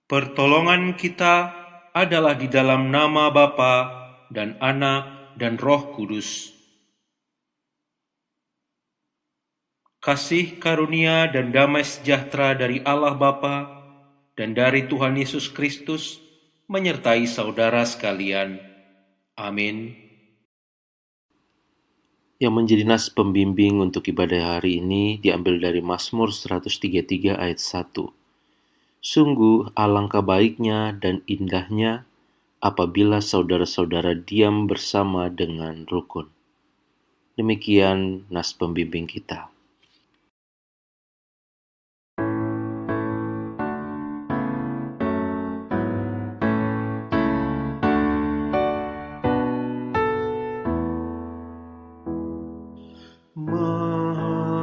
Pertolongan kita adalah di dalam nama Bapa dan Anak dan Roh Kudus. Kasih karunia dan damai sejahtera dari Allah Bapa dan dari Tuhan Yesus Kristus menyertai saudara sekalian. Amin. Yang menjadi nas pembimbing untuk ibadah hari ini diambil dari Mazmur 133 ayat 1. Sungguh alangkah baiknya dan indahnya apabila saudara-saudara diam bersama dengan rukun. Demikian nas pembimbing kita.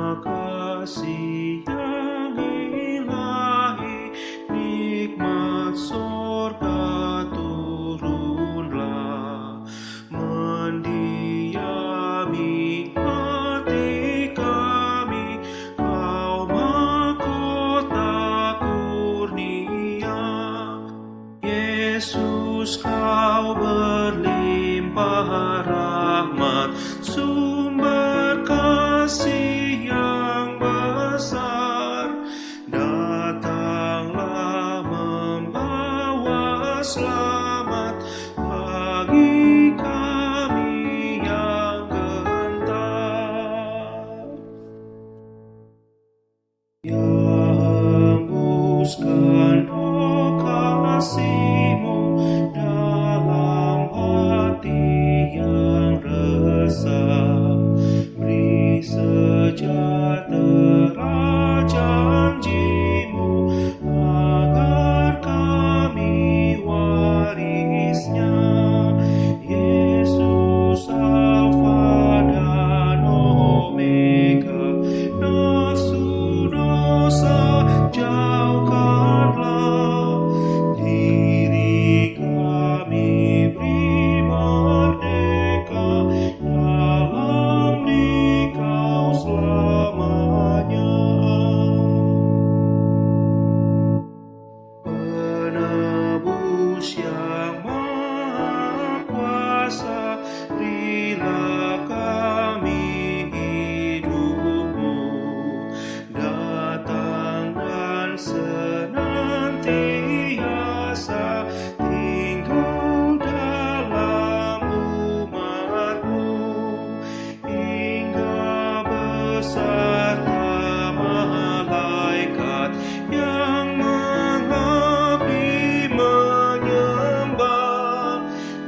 Makasih yang ilahi, nikmat sorga turunlah, mendiami hati kami, kau mahkota kurnia. Yesus, kau berlimpah rahmat, sumber kasih yang besar, datanglah membawa selamat bagi kami yang gentar. Yang hembuskan roh kasih-Mu dalam hati yang resah, beri sejahtera janji-Mu agar kami warisnya. Yesus, Alfa dan Omega, nafsu dosa jauhkanlah, diri kami beri merdeka dalam Dikau selamanya. Penebus yang Maha Kuasa, berilah kami hidup-Mu, datang dan senantiasa tinggal dalam umat-Mu, hingga beserta malaikat yang mengabdi menyembah.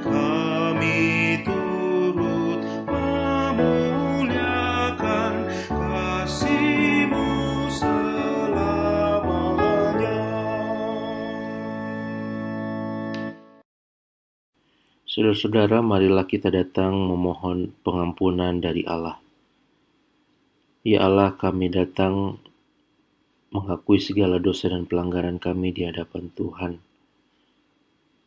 Kami turut memuliakan kasih-Mu selamanya. Saudara-saudara, marilah kita datang memohon pengampunan dari Allah. Ya Allah, kami datang mengakui segala dosa dan pelanggaran kami di hadapan Tuhan.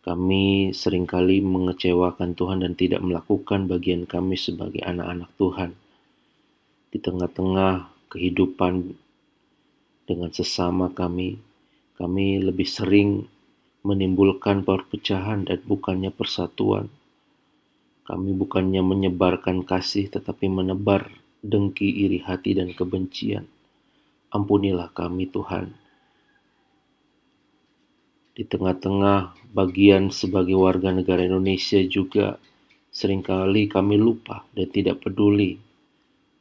Kami seringkali mengecewakan Tuhan dan tidak melakukan bagian kami sebagai anak-anak Tuhan. Di tengah-tengah kehidupan dengan sesama kami lebih sering menimbulkan perpecahan dan bukannya persatuan. Kami bukannya menyebarkan kasih, tetapi menebar dengki, iri hati, dan kebencian. Ampunilah kami, Tuhan. Di tengah-tengah bagian sebagai warga negara Indonesia juga seringkali kami lupa dan tidak peduli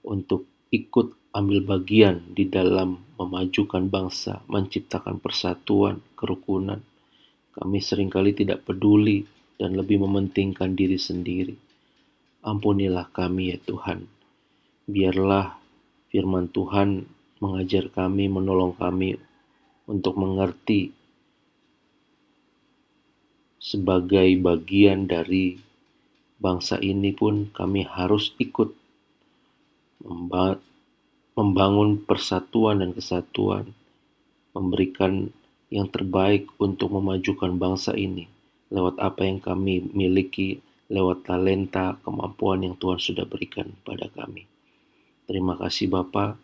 untuk ikut ambil bagian di dalam memajukan bangsa, menciptakan persatuan, kerukunan. Kami seringkali tidak peduli dan lebih mementingkan diri sendiri. Ampunilah kami ya Tuhan. Biarlah firman Tuhan mengajar kami, menolong kami untuk mengerti sebagai bagian dari bangsa ini pun kami harus ikut membangun persatuan dan kesatuan, memberikan yang terbaik untuk memajukan bangsa ini lewat apa yang kami miliki, lewat talenta, kemampuan yang Tuhan sudah berikan pada kami. Terima kasih Bapa.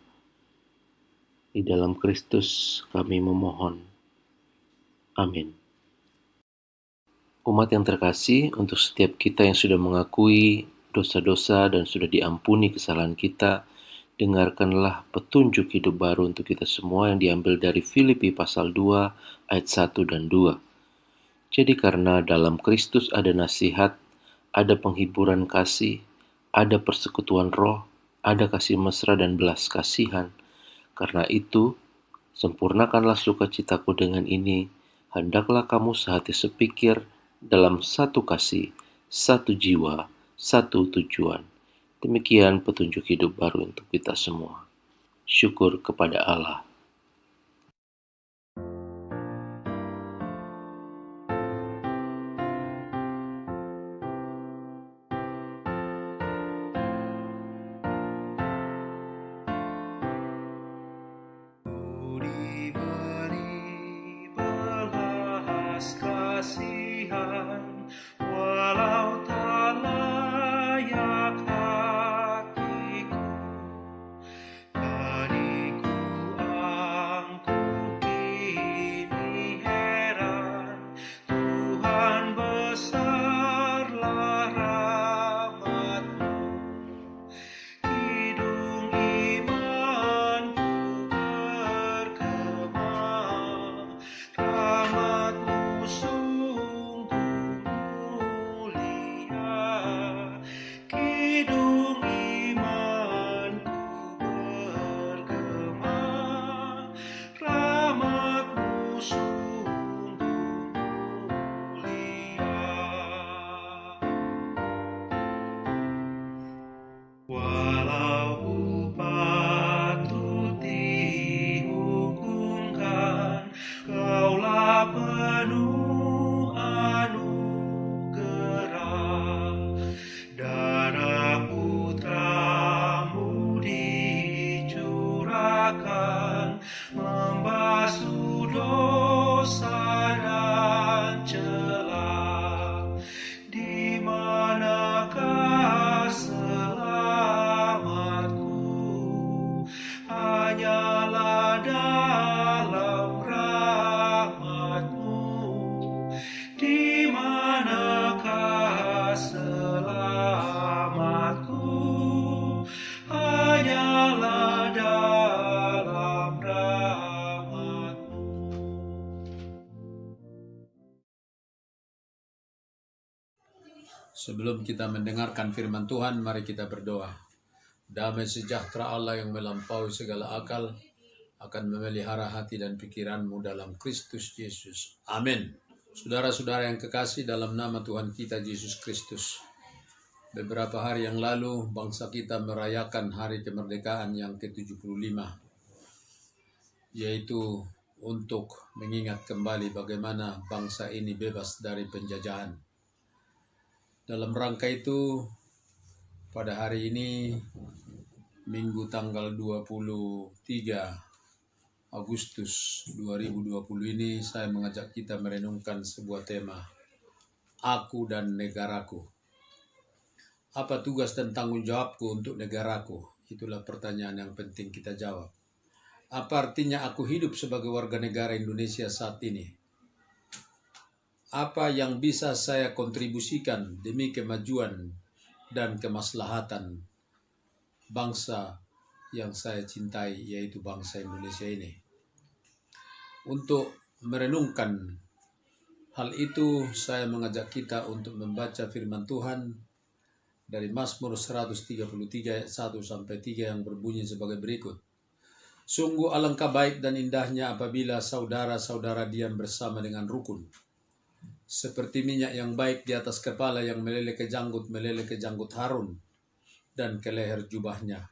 Di dalam Kristus kami memohon. Amin. Umat yang terkasih, untuk setiap kita yang sudah mengakui dosa-dosa dan sudah diampuni kesalahan kita, dengarkanlah petunjuk hidup baru untuk kita semua yang diambil dari Filipi pasal 2 ayat 1 dan 2. Jadi karena dalam Kristus ada nasihat, ada penghiburan kasih, ada persekutuan roh, ada kasih mesra dan belas kasihan. Karena itu, sempurnakanlah sukacitaku dengan ini, hendaklah kamu sehati sepikir dalam satu kasih, satu jiwa, satu tujuan. Demikian petunjuk hidup baru untuk kita semua. Syukur kepada Allah. Diberi belas kasihan, walau tak layak hatiku, tadiku angkuh kini heran, Tuhan besarlah rahmat-Mu. Kidung imanku bergema, rahmat-Mu sungguh mulia. Kidung imanku bergema, rahmat-Mu sungguh mulia. Walau patut dihukumkan, Kaulah penuh anugerah. Darah putra-Mu dicurahkan, membasuh dosa dan celah. Di manakah selamatku? Hanyalah dalam rahmat-Mu. Di manakah selamatku? Hanyalah dalam rahmat-Mu. Sebelum kita mendengarkan firman Tuhan, mari kita berdoa. Damai sejahtera Allah yang melampaui segala akal akan memelihara hati dan pikiranmu dalam Kristus Yesus. Amin. Saudara-saudara yang kekasih dalam nama Tuhan kita Yesus Kristus. Beberapa hari yang lalu bangsa kita merayakan hari kemerdekaan yang ke-75. Yaitu untuk mengingat kembali bagaimana bangsa ini bebas dari penjajahan. Dalam rangka itu, pada hari ini, Minggu tanggal 23 Agustus 2020 ini, saya mengajak kita merenungkan sebuah tema, Aku dan Negaraku. Apa tugas dan tanggung jawabku untuk negaraku? Itulah pertanyaan yang penting kita jawab. Apa artinya aku hidup sebagai warga negara Indonesia saat ini? Apa yang bisa saya kontribusikan demi kemajuan dan kemaslahatan bangsa yang saya cintai, yaitu bangsa Indonesia ini. Untuk merenungkan hal itu, saya mengajak kita untuk membaca firman Tuhan dari Mazmur 133 ayat 1 sampai 3 yang berbunyi sebagai berikut. Sungguh alangkah baik dan indahnya apabila saudara-saudara diam bersama dengan rukun. Seperti minyak yang baik di atas kepala yang meleleh ke janggut Harun dan ke leher jubahnya.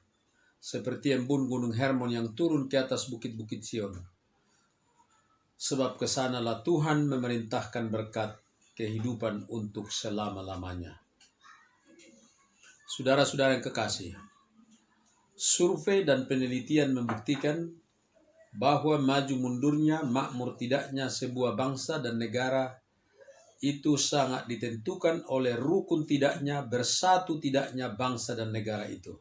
Seperti embun gunung Hermon yang turun ke atas bukit-bukit Sion. Sebab kesanalah Tuhan memerintahkan berkat kehidupan untuk selama-lamanya. Saudara-saudara yang kekasih, survei dan penelitian membuktikan bahwa maju mundurnya, makmur tidaknya sebuah bangsa dan negara itu sangat ditentukan oleh rukun tidaknya, bersatu tidaknya bangsa dan negara itu.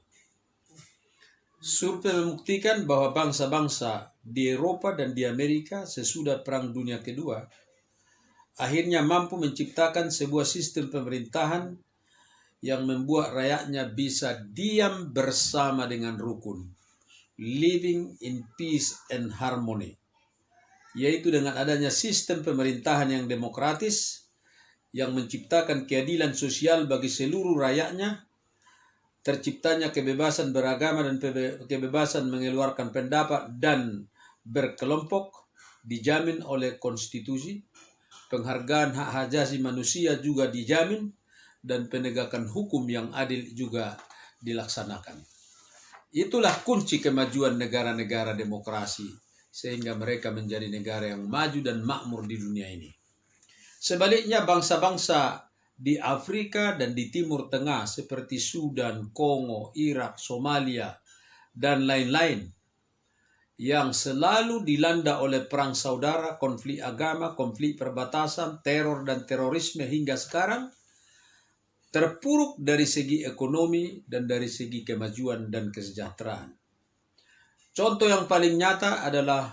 Survei membuktikan bahwa bangsa-bangsa di Eropa dan di Amerika sesudah Perang Dunia Kedua akhirnya mampu menciptakan sebuah sistem pemerintahan yang membuat rakyatnya bisa diam bersama dengan rukun, living in peace and harmony, yaitu dengan adanya sistem pemerintahan yang demokratis, yang menciptakan keadilan sosial bagi seluruh rakyatnya, terciptanya kebebasan beragama dan kebebasan mengeluarkan pendapat dan berkelompok, dijamin oleh konstitusi, penghargaan hak asasi manusia juga dijamin, dan penegakan hukum yang adil juga dilaksanakan. Itulah kunci kemajuan negara-negara demokrasi, sehingga mereka menjadi negara yang maju dan makmur di dunia ini. Sebaliknya bangsa-bangsa di Afrika dan di Timur Tengah seperti Sudan, Kongo, Irak, Somalia, dan lain-lain yang selalu dilanda oleh perang saudara, konflik agama, konflik perbatasan, teror dan terorisme hingga sekarang, terpuruk dari segi ekonomi dan dari segi kemajuan dan kesejahteraan. Contoh yang paling nyata adalah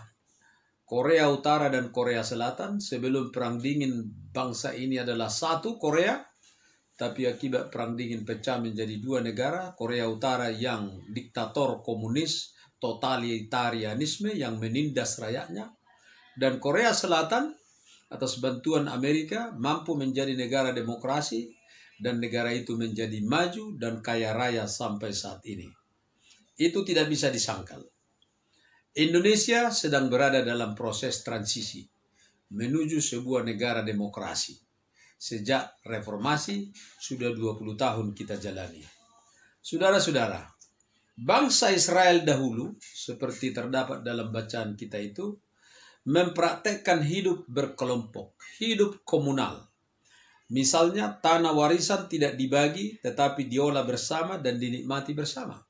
Korea Utara dan Korea Selatan. Sebelum Perang Dingin, bangsa ini adalah satu Korea, tapi akibat Perang Dingin pecah menjadi dua negara. Korea Utara yang diktator komunis, totalitarianisme yang menindas rakyatnya, dan Korea Selatan atas bantuan Amerika mampu menjadi negara demokrasi, dan negara itu menjadi maju dan kaya raya sampai saat ini. Itu tidak bisa disangkal. Indonesia sedang berada dalam proses transisi menuju sebuah negara demokrasi. Sejak reformasi sudah 20 tahun kita jalani. Saudara-saudara, bangsa Israel dahulu, seperti terdapat dalam bacaan kita itu, mempraktekkan hidup berkelompok, hidup komunal. Misalnya tanah warisan tidak dibagi, tetapi diolah bersama dan dinikmati bersama.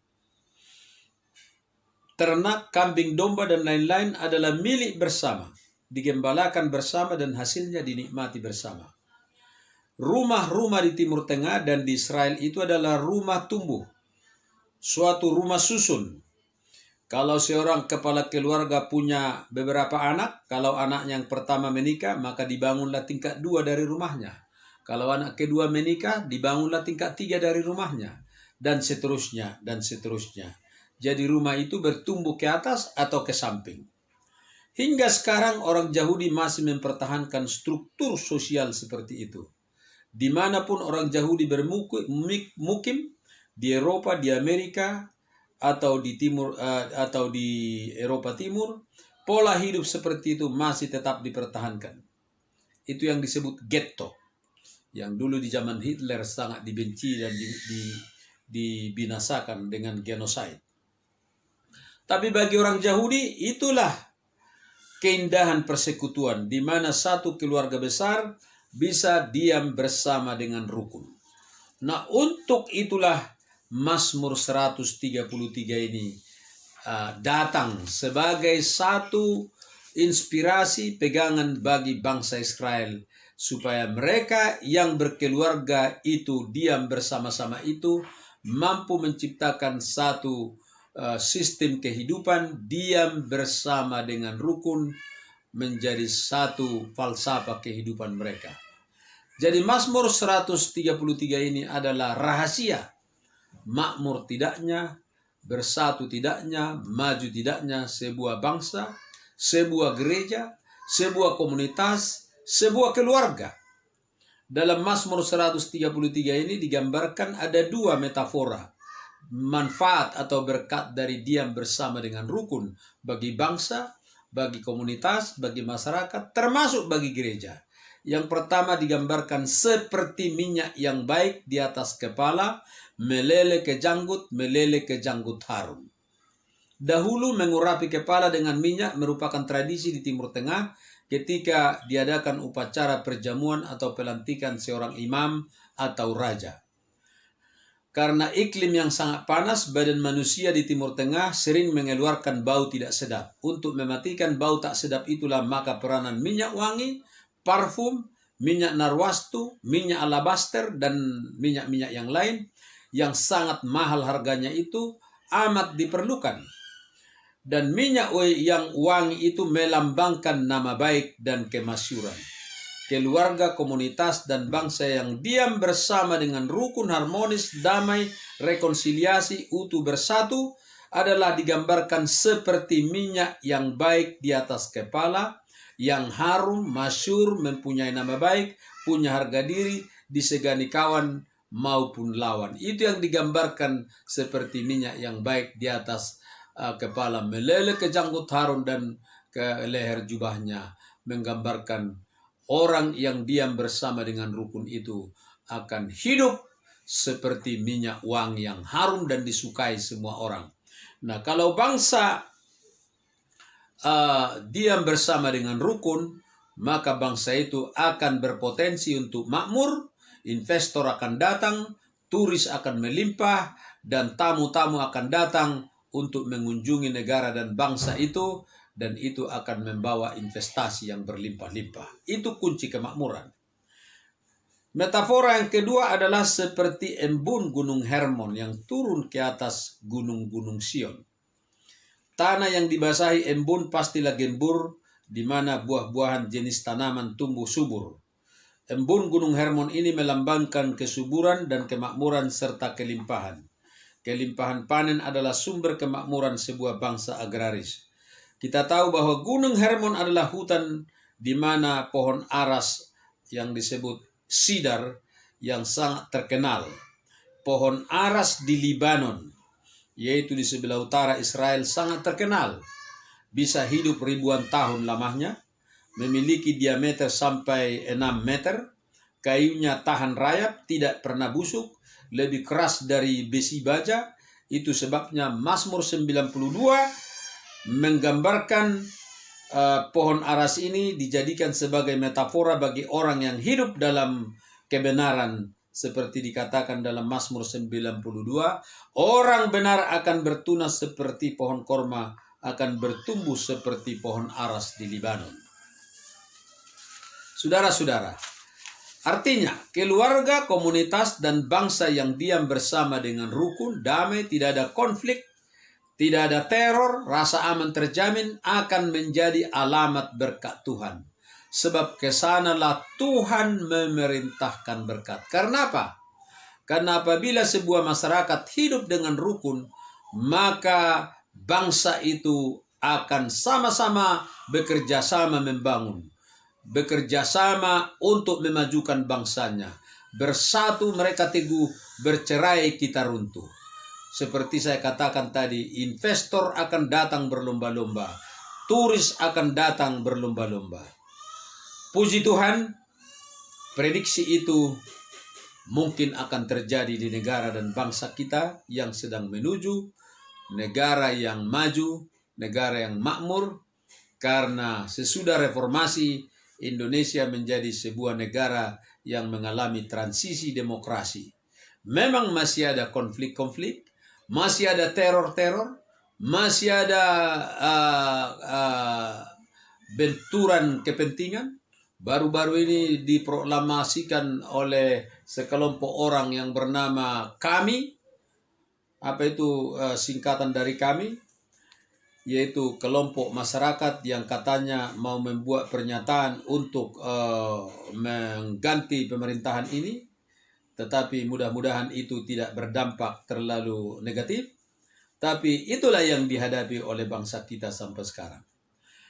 Ternak, kambing, domba, dan lain-lain adalah milik bersama, digembalakan bersama dan hasilnya dinikmati bersama. Rumah-rumah di Timur Tengah dan di Israel itu adalah rumah tumbuh, suatu rumah susun. Kalau seorang kepala keluarga punya beberapa anak, kalau anaknya yang pertama menikah, maka dibangunlah tingkat 2 dari rumahnya. Kalau anak kedua menikah, dibangunlah tingkat 3 dari rumahnya. Dan seterusnya, dan seterusnya. Jadi rumah itu bertumbuh ke atas atau ke samping. Hingga sekarang orang Yahudi masih mempertahankan struktur sosial seperti itu. Dimanapun orang Yahudi bermukim, di Eropa, di Amerika, atau di Timur, atau di Eropa Timur, pola hidup seperti itu masih tetap dipertahankan. Itu yang disebut ghetto, yang dulu di zaman Hitler sangat dibenci dan dibinasakan dengan genocide. Tapi bagi orang Yahudi itulah keindahan persekutuan, di mana satu keluarga besar bisa diam bersama dengan rukun. Nah, untuk itulah Mazmur 133 ini datang sebagai satu inspirasi pegangan bagi bangsa Israel, supaya mereka yang berkeluarga itu diam bersama-sama itu mampu menciptakan satu sistem kehidupan diam bersama dengan rukun, menjadi satu falsafah kehidupan mereka. Jadi Mazmur 133 ini adalah rahasia makmur tidaknya, bersatu tidaknya, maju tidaknya sebuah bangsa, sebuah gereja, sebuah komunitas, sebuah keluarga. Dalam Mazmur 133 ini digambarkan ada dua metafora, manfaat atau berkat dari diam bersama dengan rukun bagi bangsa, bagi komunitas, bagi masyarakat, termasuk bagi gereja. Yang pertama digambarkan seperti minyak yang baik di atas kepala, meleleh ke janggut harum. Dahulu mengurapi kepala dengan minyak merupakan tradisi di Timur Tengah ketika diadakan upacara perjamuan atau pelantikan seorang imam atau raja. Karena iklim yang sangat panas, badan manusia di Timur Tengah sering mengeluarkan bau tidak sedap. Untuk mematikan bau tak sedap itulah maka peranan minyak wangi, parfum, minyak narwastu, minyak alabaster, dan minyak-minyak yang lain yang sangat mahal harganya itu amat diperlukan. Dan minyak yang wangi itu melambangkan nama baik dan kemasyuran. keluarga, komunitas, dan bangsa yang diam bersama dengan rukun, harmonis, damai, rekonsiliasi, utuh, bersatu adalah digambarkan seperti minyak yang baik di atas kepala, yang harum, masyhur, mempunyai nama baik, punya harga diri, disegani kawan maupun lawan. Itu yang digambarkan seperti minyak yang baik di atas kepala, meleleh ke janggut harun dan ke leher jubahnya, menggambarkan orang yang diam bersama dengan rukun itu akan hidup seperti minyak wangi yang harum dan disukai semua orang. Nah, kalau bangsa diam bersama dengan rukun, maka bangsa itu akan berpotensi untuk makmur, investor akan datang, turis akan melimpah, dan tamu-tamu akan datang untuk mengunjungi negara dan bangsa itu, dan itu akan membawa investasi yang berlimpah-limpah. Itu kunci kemakmuran. Metafora yang kedua adalah seperti embun Gunung Hermon yang turun ke atas gunung-gunung Sion. Tanah yang dibasahi embun pastilah gembur, di mana buah-buahan jenis tanaman tumbuh subur. Embun Gunung Hermon ini melambangkan kesuburan dan kemakmuran serta kelimpahan. Kelimpahan panen adalah sumber kemakmuran sebuah bangsa agraris. Kita tahu bahwa Gunung Hermon adalah hutan di mana pohon aras yang disebut sidar yang sangat terkenal. Pohon aras di Libanon, yaitu di sebelah utara Israel, sangat terkenal. Bisa hidup ribuan tahun lamanya, memiliki diameter sampai 6 meter, kayunya tahan rayap, tidak pernah busuk, lebih keras dari besi baja. Itu sebabnya Mazmur 92 menggambarkan pohon aras ini dijadikan sebagai metafora bagi orang yang hidup dalam kebenaran. Seperti dikatakan dalam Mazmur 92, orang benar akan bertunas seperti pohon korma, akan bertumbuh seperti pohon aras di Libanon. Saudara-saudara, artinya keluarga, komunitas, dan bangsa yang diam bersama dengan rukun, damai, tidak ada konflik, tidak ada teror, rasa aman terjamin, akan menjadi alamat berkat Tuhan. Sebab kesanalah Tuhan memerintahkan berkat. Karena apa? Karena apabila sebuah masyarakat hidup dengan rukun, maka bangsa itu akan sama-sama bekerja sama membangun. Bekerja sama untuk memajukan bangsanya. Bersatu mereka teguh, bercerai kita runtuh. Seperti saya katakan tadi, investor akan datang berlomba-lomba, turis akan datang berlomba-lomba. Puji Tuhan, prediksi itu mungkin akan terjadi di negara dan bangsa kita yang sedang menuju negara yang maju, negara yang makmur, karena sesudah reformasi Indonesia menjadi sebuah negara yang mengalami transisi demokrasi. Memang masih ada konflik-konflik, masih ada teror-teror, masih ada benturan kepentingan. Baru-baru ini diproklamasikan oleh sekelompok orang yang bernama Kami. Apa itu singkatan dari Kami? Yaitu kelompok masyarakat yang katanya mau membuat pernyataan untuk mengganti pemerintahan ini. Tetapi mudah-mudahan itu tidak berdampak terlalu negatif. Tapi itulah yang dihadapi oleh bangsa kita sampai sekarang.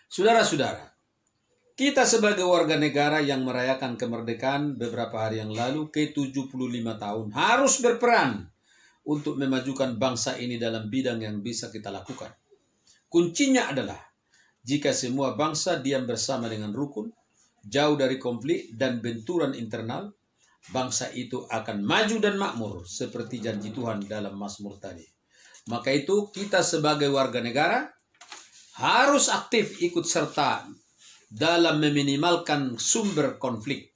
Saudara-saudara, kita sebagai warga negara yang merayakan kemerdekaan beberapa hari yang lalu ke 75 tahun harus berperan untuk memajukan bangsa ini dalam bidang yang bisa kita lakukan. Kuncinya adalah jika semua bangsa diam bersama dengan rukun, jauh dari konflik dan benturan internal, bangsa itu akan maju dan makmur seperti janji Tuhan dalam Mazmur tadi. Maka itu kita sebagai warga negara harus aktif ikut serta dalam meminimalkan sumber konflik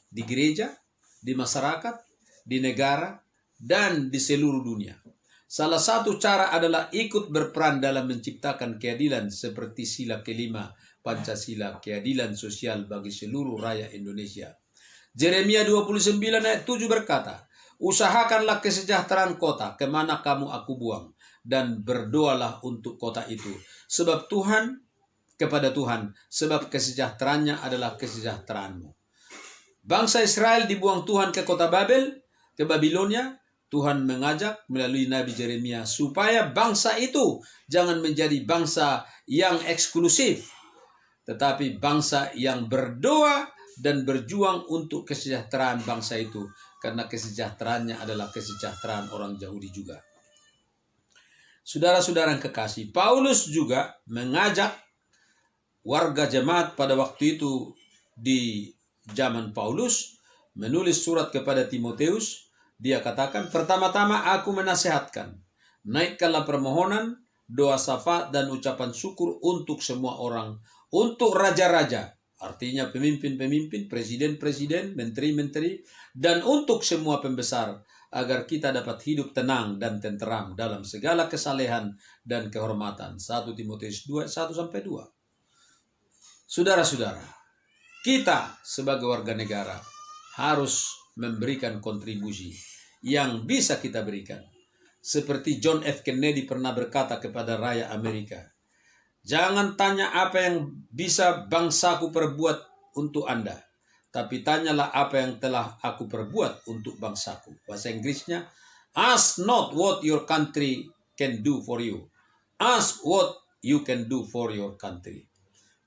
di gereja, di masyarakat, di negara, dan di seluruh dunia. Salah satu cara adalah ikut berperan dalam menciptakan keadilan seperti sila kelima Pancasila, keadilan sosial bagi seluruh rakyat Indonesia. Yeremia 29 ayat 7 berkata, usahakanlah kesejahteraan kota kemana kamu aku buang, dan berdoalah untuk kota itu. Sebab Tuhan, kepada Tuhan, sebab kesejahteraannya adalah kesejahteraanmu. Bangsa Israel dibuang Tuhan ke kota Babel, ke Babilonia. Tuhan mengajak melalui Nabi Yeremia supaya bangsa itu jangan menjadi bangsa yang eksklusif, tetapi bangsa yang berdoa dan berjuang untuk kesejahteraan bangsa itu, karena kesejahteraannya adalah kesejahteraan orang Yahudi juga. Saudara-saudara yang kekasih, Paulus juga mengajak warga jemaat pada waktu itu di zaman Paulus menulis surat kepada Timoteus. Dia katakan, pertama-tama aku menasihatkan, naikkanlah permohonan, doa syafaat dan ucapan syukur untuk semua orang, untuk raja-raja, artinya pemimpin-pemimpin, presiden-presiden, menteri-menteri, dan untuk semua pembesar, agar kita dapat hidup tenang dan tenteram dalam segala kesalehan dan kehormatan. 1 Timotius 2, 1-2. Saudara-saudara, kita sebagai warga negara harus memberikan kontribusi yang bisa kita berikan. Seperti John F. Kennedy pernah berkata kepada rakyat Amerika, jangan tanya apa yang bisa bangsaku perbuat untuk Anda, tapi tanyalah apa yang telah aku perbuat untuk bangsaku. Bahasa Inggrisnya, ask not what your country can do for you, ask what you can do for your country.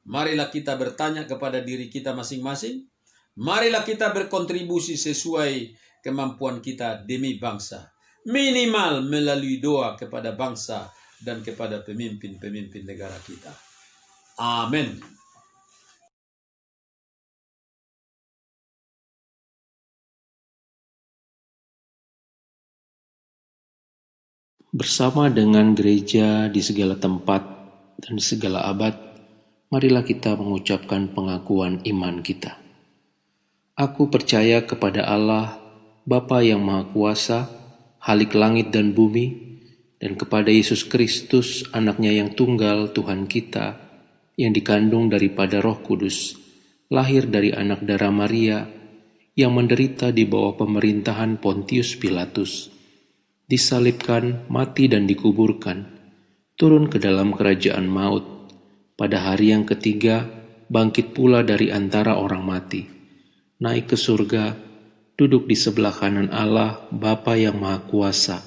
Marilah kita bertanya kepada diri kita masing-masing. Marilah kita berkontribusi sesuai kemampuan kita demi bangsa. Minimal melalui doa kepada bangsa dan kepada pemimpin-pemimpin negara kita. Amin. Bersama dengan gereja di segala tempat dan di segala abad, marilah kita mengucapkan pengakuan iman kita. Aku percaya kepada Allah, Bapa yang Maha Kuasa, Halik langit dan bumi, dan kepada Yesus Kristus, anaknya yang tunggal, Tuhan kita, yang dikandung daripada Roh Kudus, lahir dari anak darah Maria, yang menderita di bawah pemerintahan Pontius Pilatus, disalibkan, mati dan dikuburkan, turun ke dalam kerajaan maut, pada hari yang ketiga bangkit pula dari antara orang mati, naik ke surga, duduk di sebelah kanan Allah Bapa yang Maha Kuasa,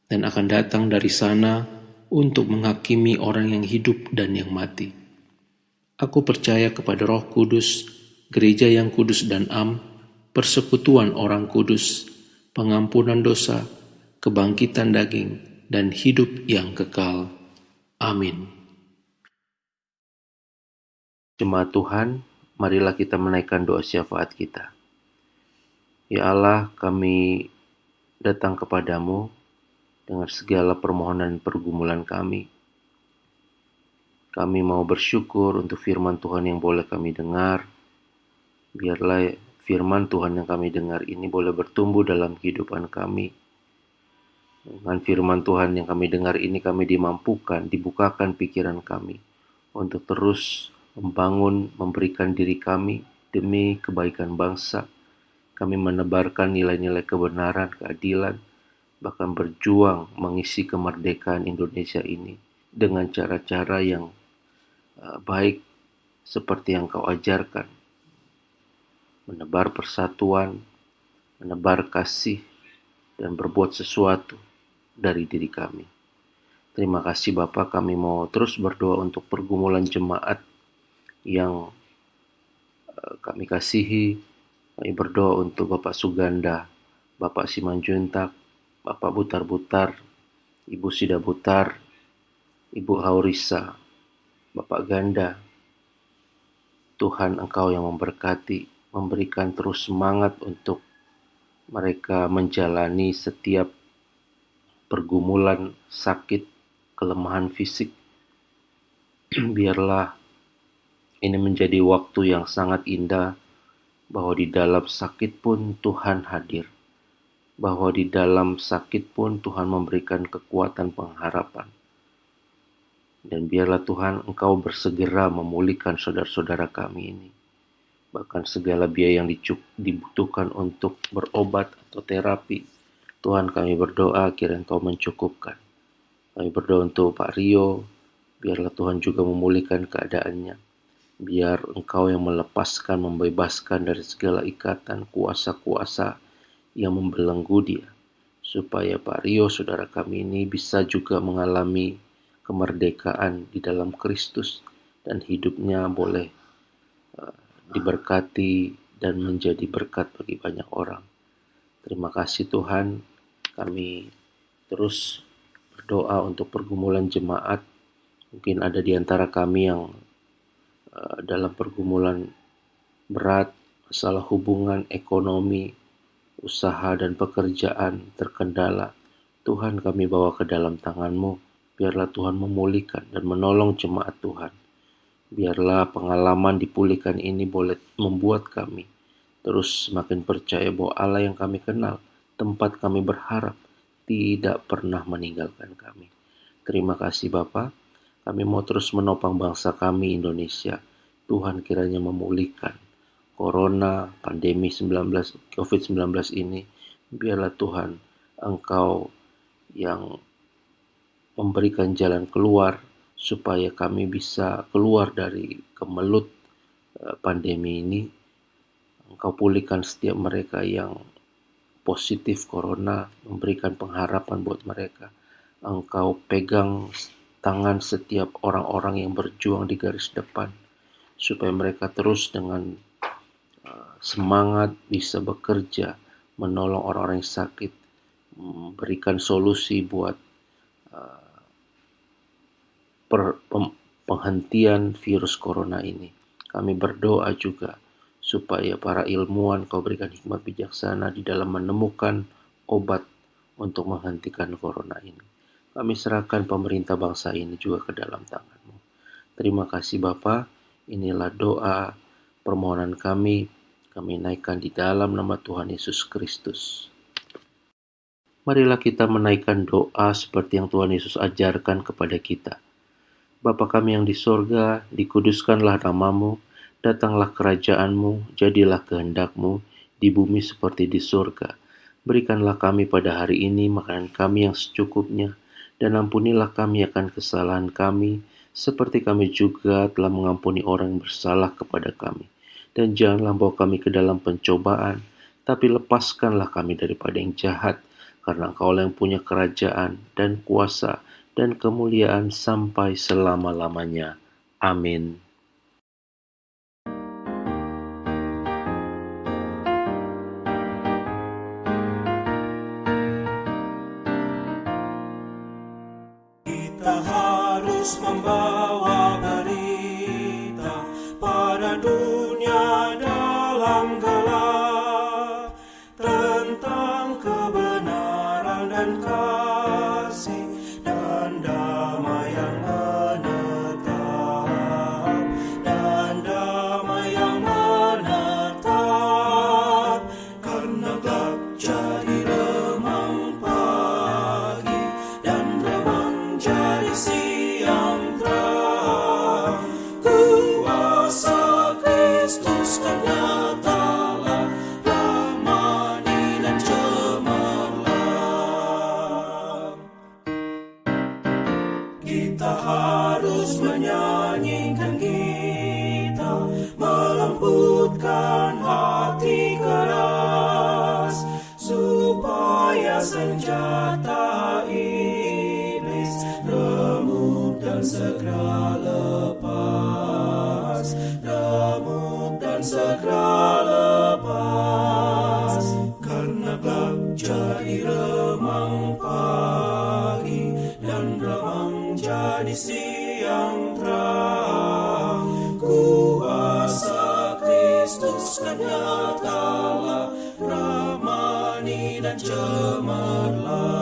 dan akan datang dari sana untuk menghakimi orang yang hidup dan yang mati. Aku percaya kepada Roh Kudus, gereja yang kudus dan am, persekutuan orang kudus, pengampunan dosa, kebangkitan daging, dan hidup yang kekal. Amin. Jemaat Tuhan, marilah kita menaikkan doa syafaat kita. Ya Allah, kami datang kepadamu dengan segala permohonan pergumulan kami. Kami mau bersyukur untuk firman Tuhan yang boleh kami dengar. Biarlah firman Tuhan yang kami dengar ini boleh bertumbuh dalam kehidupan kami. Dengan firman Tuhan yang kami dengar ini, kami dimampukan, dibukakan pikiran kami untuk terus membangun, memberikan diri kami demi kebaikan bangsa. Kami menebarkan nilai-nilai kebenaran, keadilan, bahkan berjuang mengisi kemerdekaan Indonesia ini dengan cara-cara yang baik seperti yang Kau ajarkan. Menebar persatuan, menebar kasih, dan berbuat sesuatu dari diri kami. Terima kasih Bapa, kami mau terus berdoa untuk pergumulan jemaat yang kami kasihi. Kami berdoa untuk Bapak Suganda, Bapak Simanjuntak, Bapak Butar-Butar, Ibu Sida Butar, Ibu Haurisa, Bapak Ganda. Tuhan, Engkau yang memberkati, memberikan terus semangat untuk mereka menjalani setiap pergumulan, sakit, kelemahan fisik. Biarlah ini menjadi waktu yang sangat indah, bahwa di dalam sakit pun Tuhan hadir, bahwa di dalam sakit pun Tuhan memberikan kekuatan pengharapan. Dan biarlah Tuhan Engkau bersegera memulihkan saudara-saudara kami ini. Bahkan segala biaya yang dibutuhkan untuk berobat atau terapi, Tuhan kami berdoa kiranya Engkau mencukupkan. Kami berdoa untuk Pak Rio, biarlah Tuhan juga memulihkan keadaannya. Biar Engkau yang melepaskan, membebaskan dari segala ikatan kuasa-kuasa yang membelenggu dia. Supaya Pak Rio, saudara kami ini, bisa juga mengalami kemerdekaan di dalam Kristus. Dan hidupnya boleh diberkati dan menjadi berkat bagi banyak orang. Terima kasih Tuhan, kami terus berdoa untuk pergumulan jemaat. Mungkin ada di antara kami yang dalam pergumulan berat, masalah hubungan, ekonomi, usaha dan pekerjaan terkendala. Tuhan, kami bawa ke dalam tangan-Mu. Biarlah Tuhan memulihkan dan menolong jemaat Tuhan. Biarlah pengalaman dipulihkan ini boleh membuat kami terus semakin percaya bahwa Allah yang kami kenal, tempat kami berharap, tidak pernah meninggalkan kami. Terima kasih Bapa. Kami mau terus menopang bangsa kami Indonesia. Tuhan kiranya memulihkan Corona, pandemi COVID-19 ini. Biarlah Tuhan, Engkau yang memberikan jalan keluar supaya kami bisa keluar dari kemelut pandemi ini. Engkau pulihkan setiap mereka yang positif Corona, memberikan pengharapan buat mereka. Engkau pegang tangan setiap orang-orang yang berjuang di garis depan, supaya mereka terus dengan semangat bisa bekerja, menolong orang-orang yang sakit, memberikan solusi buat penghentian virus corona ini. Kami berdoa juga supaya para ilmuwan Kau berikan hikmat bijaksana di dalam menemukan obat untuk menghentikan corona ini. Kami serahkan pemerintah bangsa ini juga ke dalam tangan-Mu. Terima kasih Bapa. Inilah doa permohonan kami naikkan di dalam nama Tuhan Yesus Kristus. Marilah kita menaikkan doa seperti yang Tuhan Yesus ajarkan kepada kita. Bapa kami yang di sorga, dikuduskanlah nama-Mu, datanglah kerajaan-Mu, jadilah kehendak-Mu, di bumi seperti di sorga. Berikanlah kami pada hari ini makanan kami yang secukupnya, dan ampunilah kami akan kesalahan kami, seperti kami juga telah mengampuni orang yang bersalah kepada kami. Dan janganlah bawa kami ke dalam pencobaan, tapi lepaskanlah kami daripada yang jahat, karena Engkaulah yang punya kerajaan dan kuasa dan kemuliaan sampai selama-lamanya. Amin. Kita harus membawa berita pada dunia dalam gelap tentang kebenaran dan kasih dan damai yang menetap, dan damai yang menetap, karena gelap jadi remang pagi dan remang jadi siang terang. Kuasa Kristus kan nyatalah, ramani dan cemerlang. Kita harus menyanyikan gitar, melembutkan hati keras, supaya senjata iblis remuk dan segera lepas, remuk dan segera lepas, karena gelap jadi remang pagi dan remang jadi siang terang. Kuasa Kristus kan nyatalah, ramani dan cemerlang.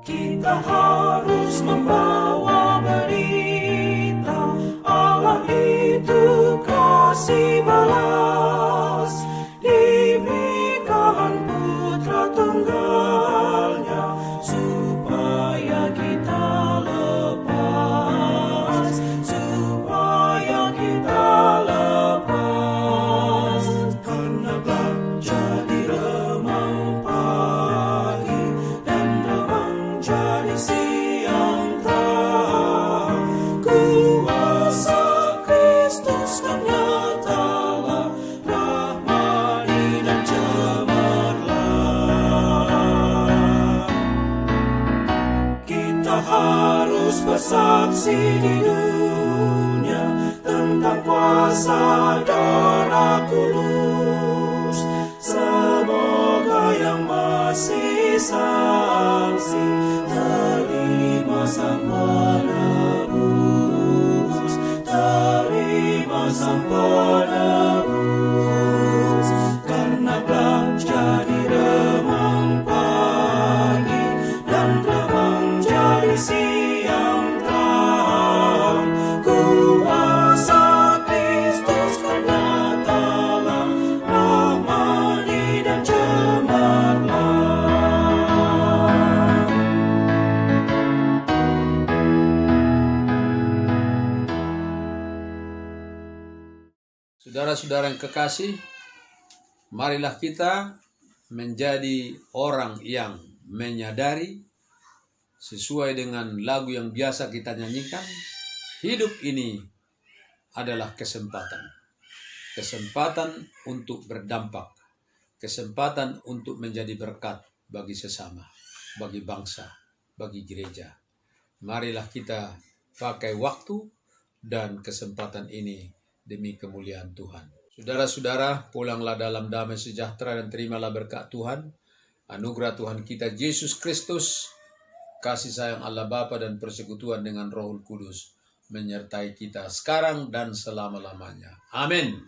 Kita harus membawa berita, Allah itu kasih balas, diberikan putra tunggalnya, supaya kita lepas, supaya kita lepas, karena gelap jadi remang pagi dan remang jadi siang. siang terang. Kuasa Kristus kan nyatalah, rahmani dan cemerlang. Kita harus bersaksi di dunia tentang kuasa darah kudus. Semoga yang masih saksi terima sang penebus, terima sang penebus. Karena telah jadi remang pagi dan remang jadi siang terang. Kuasa Kristus kan nyatalah, rahmani dan cemerlang. Saudara-saudara yang kekasih, marilah kita menjadi orang yang menyadari sesuai dengan lagu yang biasa kita nyanyikan, hidup ini adalah kesempatan. Kesempatan untuk berdampak, kesempatan untuk menjadi berkat bagi sesama, bagi bangsa, bagi gereja. Marilah kita pakai waktu dan kesempatan ini demi kemuliaan Tuhan. Saudara-saudara, pulanglah dalam damai sejahtera dan terimalah berkat Tuhan, anugerah Tuhan kita Yesus Kristus, kasih sayang Allah Bapa dan persekutuan dengan Roh Kudus menyertai kita sekarang dan selama-lamanya. Amin.